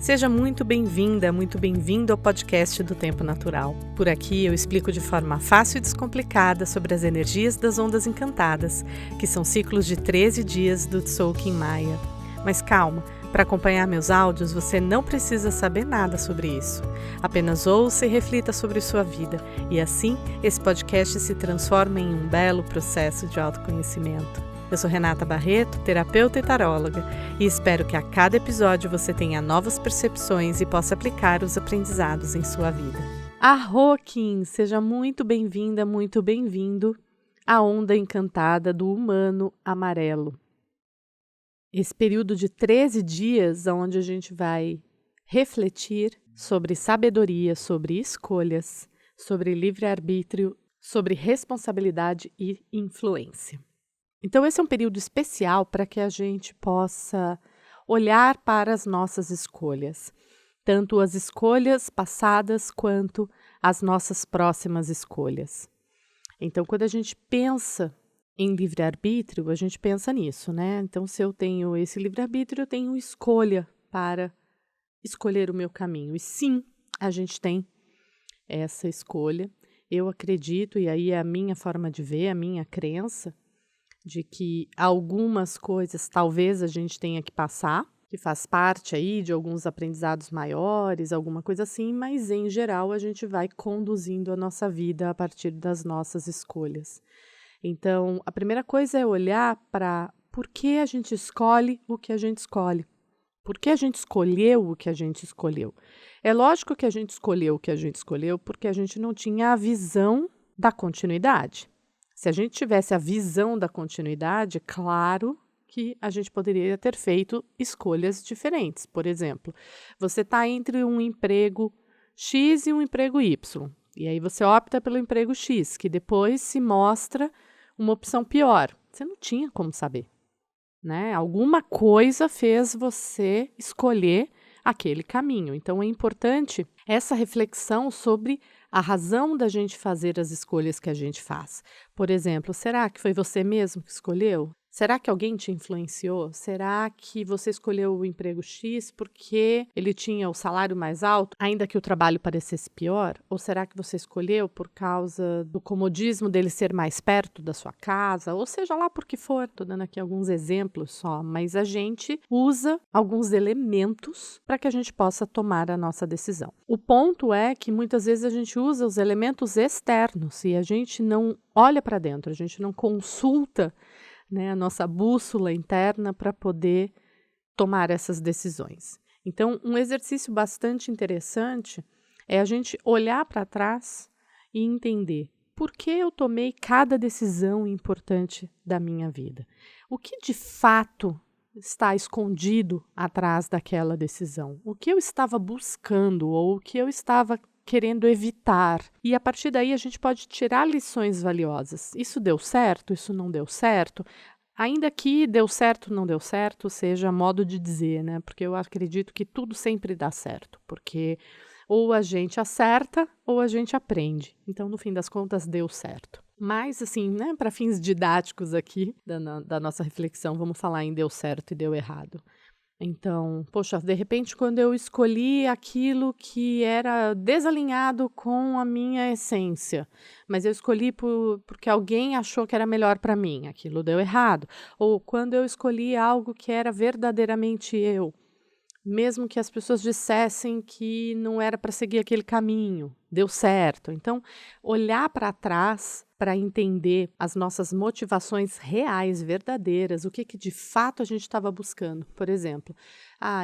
Seja muito bem-vinda, muito bem-vindo ao podcast do Tempo Natural. Por aqui eu explico de forma fácil e descomplicada sobre as energias das ondas encantadas, que são ciclos de 13 dias do Tzolk'in Maia. Mas calma, para acompanhar meus áudios você não precisa saber nada sobre isso. Apenas ouça e reflita sobre sua vida, e assim esse podcast se transforma em um belo processo de autoconhecimento. Eu sou Renata Barreto, terapeuta e taróloga, e espero que a cada episódio você tenha novas percepções e possa aplicar os aprendizados em sua vida. Arro, Kim! Seja muito bem-vinda, muito bem-vindo à onda encantada do humano amarelo. Esse período de 13 dias onde a gente vai refletir sobre sabedoria, sobre escolhas, sobre livre-arbítrio, sobre responsabilidade e influência. Então, esse é um período especial para que a gente possa olhar para as nossas escolhas, tanto as escolhas passadas quanto as nossas próximas escolhas. Então, quando a gente pensa em livre-arbítrio, a gente pensa nisso, né? Então, se eu tenho esse livre-arbítrio, eu tenho escolha para escolher o meu caminho. E sim, a gente tem essa escolha. Eu acredito, e aí é a minha forma de ver, a minha crença, de que algumas coisas talvez a gente tenha que passar, que faz parte aí de alguns aprendizados maiores, alguma coisa assim, mas em geral a gente vai conduzindo a nossa vida a partir das nossas escolhas. Então, a primeira coisa é olhar para por que a gente escolhe o que a gente escolhe. Por que a gente escolheu o que a gente escolheu? É lógico que a gente escolheu o que a gente escolheu porque a gente não tinha a visão da continuidade. Se a gente tivesse a visão da continuidade, claro que a gente poderia ter feito escolhas diferentes. Por exemplo, você está entre um emprego X e um emprego Y. E aí você opta pelo emprego X, que depois se mostra uma opção pior. Você não tinha como saber, né? Alguma coisa fez você escolher aquele caminho. Então, é importante essa reflexão sobre a razão da gente fazer as escolhas que a gente faz. Por exemplo, será que foi você mesmo que escolheu? Será que alguém te influenciou? Será que você escolheu o emprego X porque ele tinha o salário mais alto, ainda que o trabalho parecesse pior? Ou será que você escolheu por causa do comodismo dele ser mais perto da sua casa? Ou seja lá por que for, estou dando aqui alguns exemplos só, mas a gente usa alguns elementos para que a gente possa tomar a nossa decisão. O ponto é que muitas vezes a gente usa os elementos externos e a gente não olha para dentro, a gente não consulta, né, a nossa bússola interna para poder tomar essas decisões. Então, um exercício bastante interessante é a gente olhar para trás e entender por que eu tomei cada decisão importante da minha vida. O que de fato está escondido atrás daquela decisão? O que eu estava buscando ou o que eu estava querendo evitar. E a partir daí a gente pode tirar lições valiosas. Isso deu certo? Isso não deu certo? Ainda que deu certo, não deu certo, seja modo de dizer, né? Porque eu acredito que tudo sempre dá certo, porque ou a gente acerta ou a gente aprende. Então, no fim das contas, deu certo. Mas, assim, né, para fins didáticos aqui da nossa reflexão, vamos falar em deu certo e deu errado. Então, poxa, de repente, quando eu escolhi aquilo que era desalinhado com a minha essência, mas eu escolhi porque alguém achou que era melhor para mim, aquilo deu errado. Ou quando eu escolhi algo que era verdadeiramente eu, mesmo que as pessoas dissessem que não era para seguir aquele caminho, deu certo. Então, olhar para trás para entender as nossas motivações reais, verdadeiras, o que de fato a gente estava buscando. Por exemplo,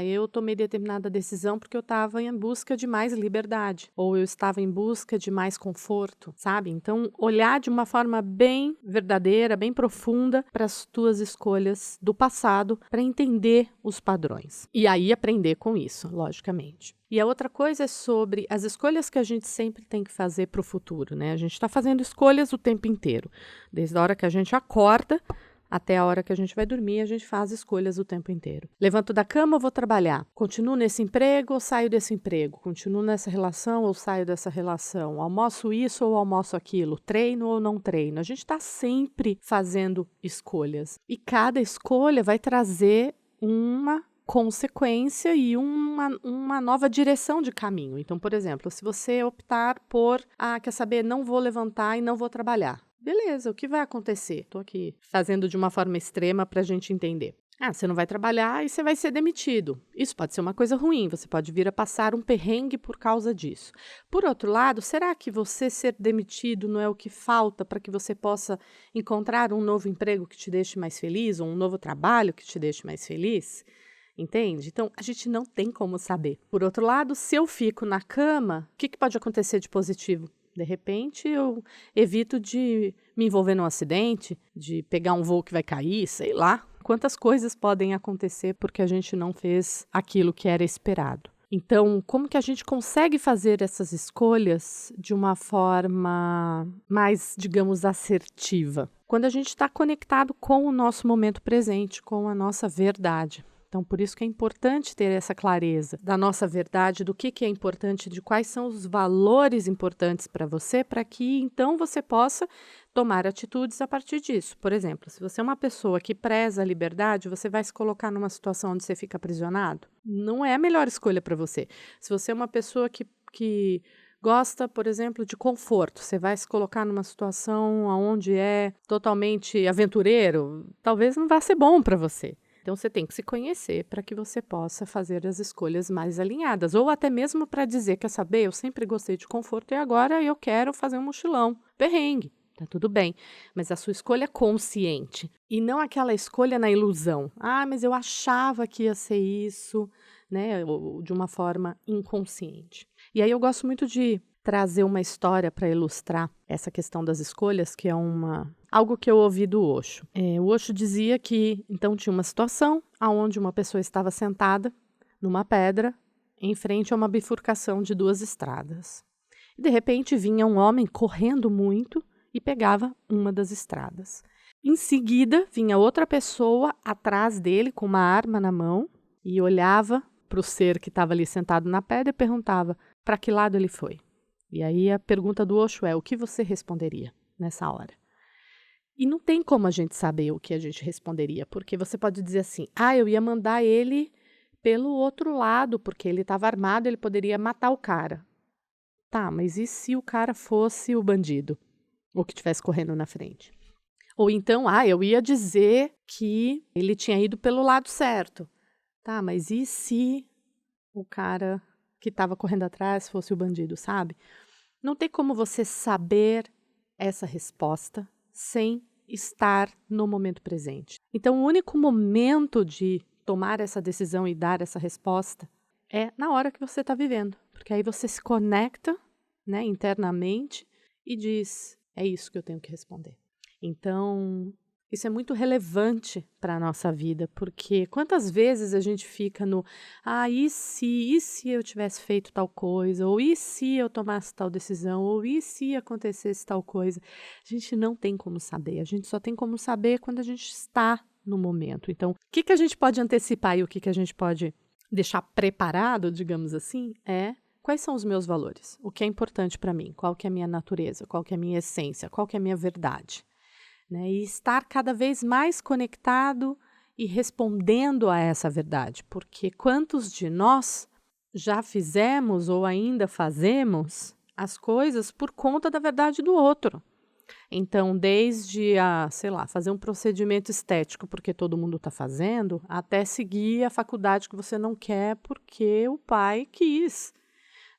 eu tomei determinada decisão porque eu estava em busca de mais liberdade, ou eu estava em busca de mais conforto, sabe? Então, olhar de uma forma bem verdadeira, bem profunda para as tuas escolhas do passado, para entender os padrões. E aí aprender com isso, logicamente. E a outra coisa é sobre as escolhas que a gente sempre tem que fazer para o futuro, né? A gente está fazendo escolhas o tempo inteiro. Desde a hora que a gente acorda até a hora que a gente vai dormir, a gente faz escolhas o tempo inteiro. Levanto da cama ou vou trabalhar? Continuo nesse emprego ou saio desse emprego? Continuo nessa relação ou saio dessa relação? Almoço isso ou almoço aquilo? Treino ou não treino? A gente está sempre fazendo escolhas. E cada escolha vai trazer uma consequência e uma nova direção de caminho. Então, por exemplo, se você optar por, quer saber, não vou levantar e não vou trabalhar. Beleza, o que vai acontecer? Estou aqui fazendo de uma forma extrema para a gente entender. Você não vai trabalhar e você vai ser demitido. Isso pode ser uma coisa ruim, você pode vir a passar um perrengue por causa disso. Por outro lado, será que você ser demitido não é o que falta para que você possa encontrar um novo emprego que te deixe mais feliz, ou um novo trabalho que te deixe mais feliz? Entende? Então, a gente não tem como saber. Por outro lado, se eu fico na cama, o que pode acontecer de positivo? De repente, eu evito de me envolver num acidente, de pegar um voo que vai cair, sei lá. Quantas coisas podem acontecer porque a gente não fez aquilo que era esperado. Então, como que a gente consegue fazer essas escolhas de uma forma mais, digamos, assertiva? Quando a gente está conectado com o nosso momento presente, com a nossa verdade. Então, por isso que é importante ter essa clareza da nossa verdade, do que é importante, de quais são os valores importantes para você, para que então você possa tomar atitudes a partir disso. Por exemplo, se você é uma pessoa que preza a liberdade, você vai se colocar numa situação onde você fica aprisionado? Não é a melhor escolha para você. Se você é uma pessoa que gosta, por exemplo, de conforto, você vai se colocar numa situação onde é totalmente aventureiro, talvez não vá ser bom para você. Então, você tem que se conhecer para que você possa fazer as escolhas mais alinhadas. Ou até mesmo para dizer, quer saber, eu sempre gostei de conforto e agora eu quero fazer um mochilão. Perrengue, tá tudo bem. Mas a sua escolha é consciente. E não aquela escolha na ilusão. Mas eu achava que ia ser isso, né? Ou de uma forma inconsciente. E aí eu gosto muito de trazer uma história para ilustrar essa questão das escolhas, que é algo que eu ouvi do Osho. O Osho dizia que, então, tinha uma situação onde uma pessoa estava sentada numa pedra em frente a uma bifurcação de duas estradas. E, de repente, vinha um homem correndo muito e pegava uma das estradas. Em seguida, vinha outra pessoa atrás dele com uma arma na mão e olhava para o ser que estava ali sentado na pedra e perguntava para que lado ele foi. E aí a pergunta do Osho é: o que você responderia nessa hora? E não tem como a gente saber o que a gente responderia, porque você pode dizer assim: eu ia mandar ele pelo outro lado, porque ele estava armado, ele poderia matar o cara. Tá, mas e se o cara fosse o bandido? Ou que estivesse correndo na frente? Ou então, eu ia dizer que ele tinha ido pelo lado certo. Tá, mas e se o cara que estava correndo atrás fosse o bandido, sabe? Não tem como você saber essa resposta sem estar no momento presente. Então, o único momento de tomar essa decisão e dar essa resposta é na hora que você está vivendo. Porque aí você se conecta, né, internamente e diz: é isso que eu tenho que responder. Então, isso é muito relevante para a nossa vida, porque quantas vezes a gente fica no e se eu tivesse feito tal coisa, ou e se eu tomasse tal decisão, ou e se acontecesse tal coisa. A gente não tem como saber, a gente só tem como saber quando a gente está no momento. Então, o que a gente pode antecipar e o que a gente pode deixar preparado, digamos assim, quais são os meus valores, o que é importante para mim, qual que é a minha natureza, qual que é a minha essência, qual que é a minha verdade. Né, e estar cada vez mais conectado e respondendo a essa verdade, porque quantos de nós já fizemos ou ainda fazemos as coisas por conta da verdade do outro? Então, desde fazer um procedimento estético porque todo mundo está fazendo, até seguir a faculdade que você não quer porque o pai quis,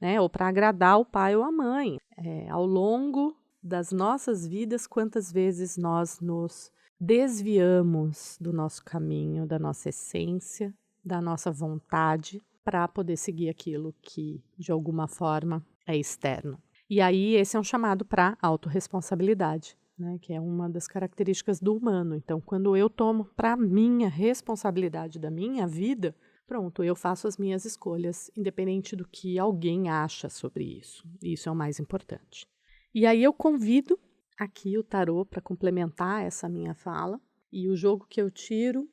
né, ou para agradar o pai ou a mãe. Ao longo das nossas vidas, quantas vezes nós nos desviamos do nosso caminho, da nossa essência, da nossa vontade, para poder seguir aquilo que, de alguma forma, é externo. E aí, esse é um chamado para autorresponsabilidade, né, que é uma das características do humano. Então, quando eu tomo para minha responsabilidade da minha vida, pronto, eu faço as minhas escolhas, independente do que alguém acha sobre isso. Isso é o mais importante. E aí eu convido aqui o tarô para complementar essa minha fala. E o jogo que eu tiro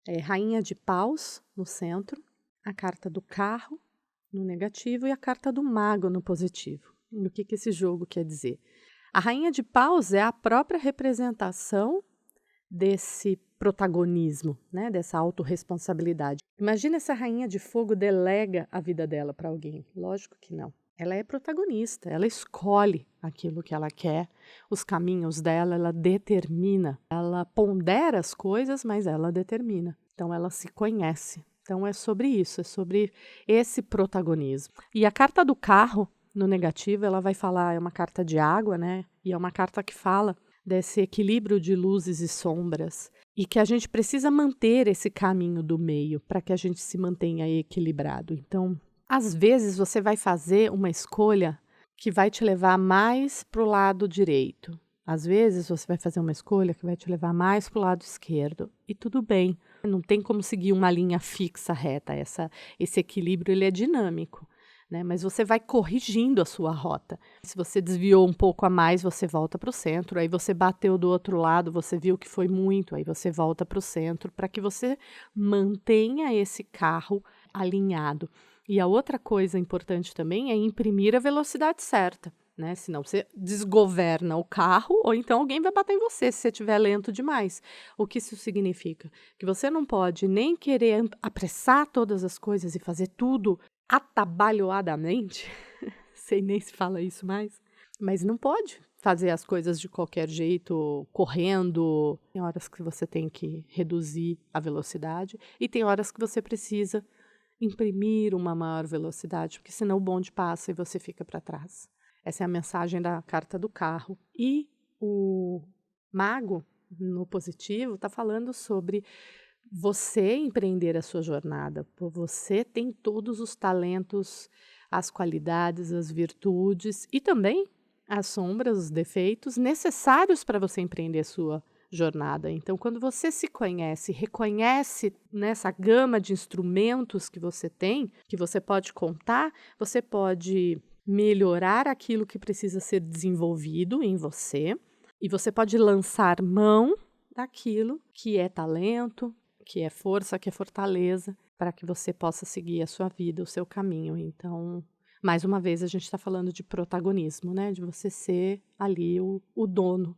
é Rainha de Paus no centro, a carta do Carro no negativo e a carta do Mago no positivo. E o que esse jogo quer dizer? A Rainha de Paus é a própria representação desse protagonismo, né, dessa autorresponsabilidade. Imagina se a rainha de fogo delega a vida dela para alguém. Lógico que não. Ela é protagonista, ela escolhe aquilo que ela quer, os caminhos dela, ela determina. Ela pondera as coisas, mas ela determina. Então ela se conhece. Então é sobre isso, é sobre esse protagonismo. E a carta do carro, no negativo, ela vai falar, é uma carta de água, né? E é uma carta que fala desse equilíbrio de luzes e sombras e que a gente precisa manter esse caminho do meio para que a gente se mantenha equilibrado. Então, às vezes você vai fazer uma escolha que vai te levar mais para o lado direito. Às vezes você vai fazer uma escolha que vai te levar mais para o lado esquerdo. E tudo bem. Não tem como seguir uma linha fixa, reta. Esse equilíbrio ele é dinâmico, né? Mas você vai corrigindo a sua rota. Se você desviou um pouco a mais, você volta para o centro. Aí você bateu do outro lado, você viu que foi muito. Aí você volta para o centro para que você mantenha esse carro alinhado. E a outra coisa importante também é imprimir a velocidade certa, né? Senão você desgoverna o carro ou então alguém vai bater em você se você estiver lento demais. O que isso significa? Que você não pode nem querer apressar todas as coisas e fazer tudo atabalhoadamente, sei nem se fala isso mais, mas não pode fazer as coisas de qualquer jeito, correndo. Tem horas que você tem que reduzir a velocidade e tem horas que você precisa imprimir uma maior velocidade, porque senão o bonde passa e você fica para trás. Essa é a mensagem da carta do carro. E o mago, no positivo, está falando sobre você empreender a sua jornada. Você tem todos os talentos, as qualidades, as virtudes e também as sombras, os defeitos necessários para você empreender a sua jornada. Então, quando você se conhece, reconhece nessa gama de instrumentos que você tem, que você pode contar, você pode melhorar aquilo que precisa ser desenvolvido em você e você pode lançar mão daquilo que é talento, que é força, que é fortaleza, para que você possa seguir a sua vida, o seu caminho. Então, mais uma vez, a gente está falando de protagonismo, né? De você ser ali o dono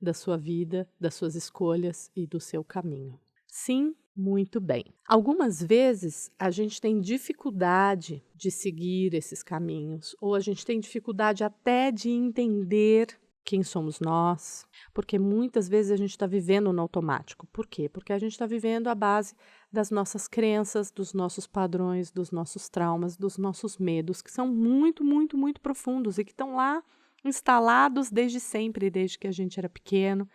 da sua vida, das suas escolhas e do seu caminho. Sim, muito bem. Algumas vezes a gente tem dificuldade de seguir esses caminhos, ou a gente tem dificuldade até de entender quem somos nós, porque muitas vezes a gente está vivendo no automático. Por quê? Porque a gente está vivendo à base das nossas crenças, dos nossos padrões, dos nossos traumas, dos nossos medos, que são muito, muito, muito profundos e que estão lá instalados desde sempre, desde que a gente era pequeno,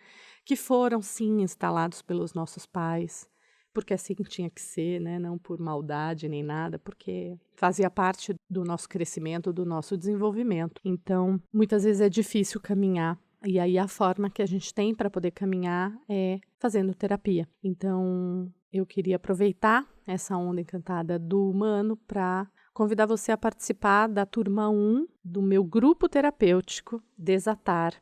que foram, sim, instalados pelos nossos pais, porque assim tinha que ser, né? Não por maldade nem nada, porque fazia parte do nosso crescimento, do nosso desenvolvimento. Então, muitas vezes é difícil caminhar, e aí a forma que a gente tem para poder caminhar é fazendo terapia. Então, eu queria aproveitar essa onda encantada do humano para convidar você a participar da turma 1 do meu grupo terapêutico Desatar.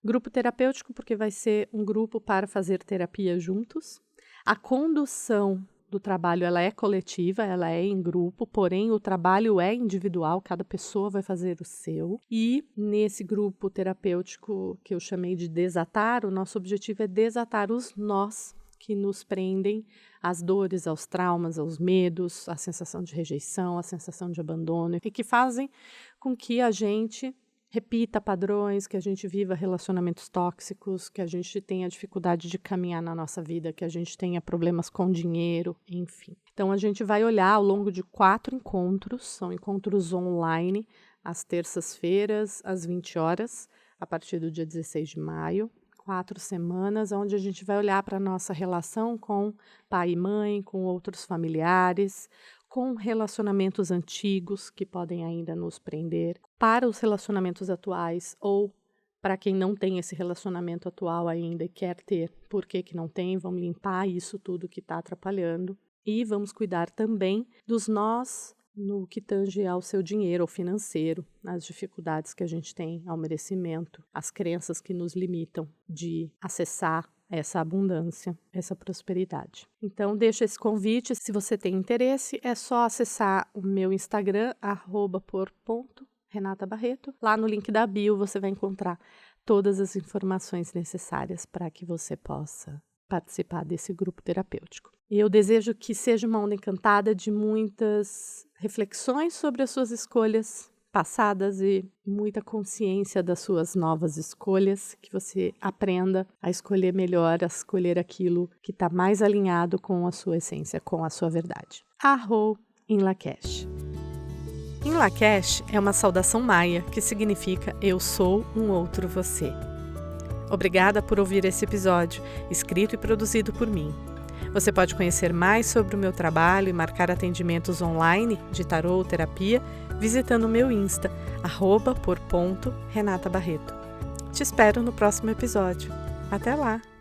Grupo terapêutico porque vai ser um grupo para fazer terapia juntos. A condução do trabalho ela é coletiva, ela é em grupo, porém o trabalho é individual, cada pessoa vai fazer o seu. E nesse grupo terapêutico que eu chamei de Desatar, o nosso objetivo é desatar os nós que nos prendem às dores, aos traumas, aos medos, à sensação de rejeição, à sensação de abandono e que fazem com que a gente repita padrões, que a gente viva relacionamentos tóxicos, que a gente tenha dificuldade de caminhar na nossa vida, que a gente tenha problemas com dinheiro, enfim. Então, a gente vai olhar ao longo de 4 encontros, são encontros online, às terças-feiras, às 20 horas, a partir do dia 16 de maio. 4 semanas, onde a gente vai olhar para a nossa relação com pai e mãe, com outros familiares, com relacionamentos antigos que podem ainda nos prender, para os relacionamentos atuais ou para quem não tem esse relacionamento atual ainda e quer ter. Por que que não tem? Vamos limpar isso tudo que está atrapalhando e vamos cuidar também dos nós no que tange ao seu dinheiro, ao financeiro, as dificuldades que a gente tem ao merecimento, as crenças que nos limitam de acessar essa abundância, essa prosperidade. Então, deixo esse convite. Se você tem interesse, é só acessar o meu Instagram, @por.renatabarreto. Lá no link da bio você vai encontrar todas as informações necessárias para que você possa participar desse grupo terapêutico. E eu desejo que seja uma onda encantada de muitas reflexões sobre as suas escolhas passadas e muita consciência das suas novas escolhas, que você aprenda a escolher melhor, a escolher aquilo que está mais alinhado com a sua essência, com a sua verdade. Arro em Lakesh. Em Lakesh é uma saudação maia que significa eu sou um outro você. Obrigada por ouvir esse episódio, escrito e produzido por mim. Você pode conhecer mais sobre o meu trabalho e marcar atendimentos online de tarô ou terapia visitando o meu Insta, @por.renatabarreto. Te espero no próximo episódio. Até lá!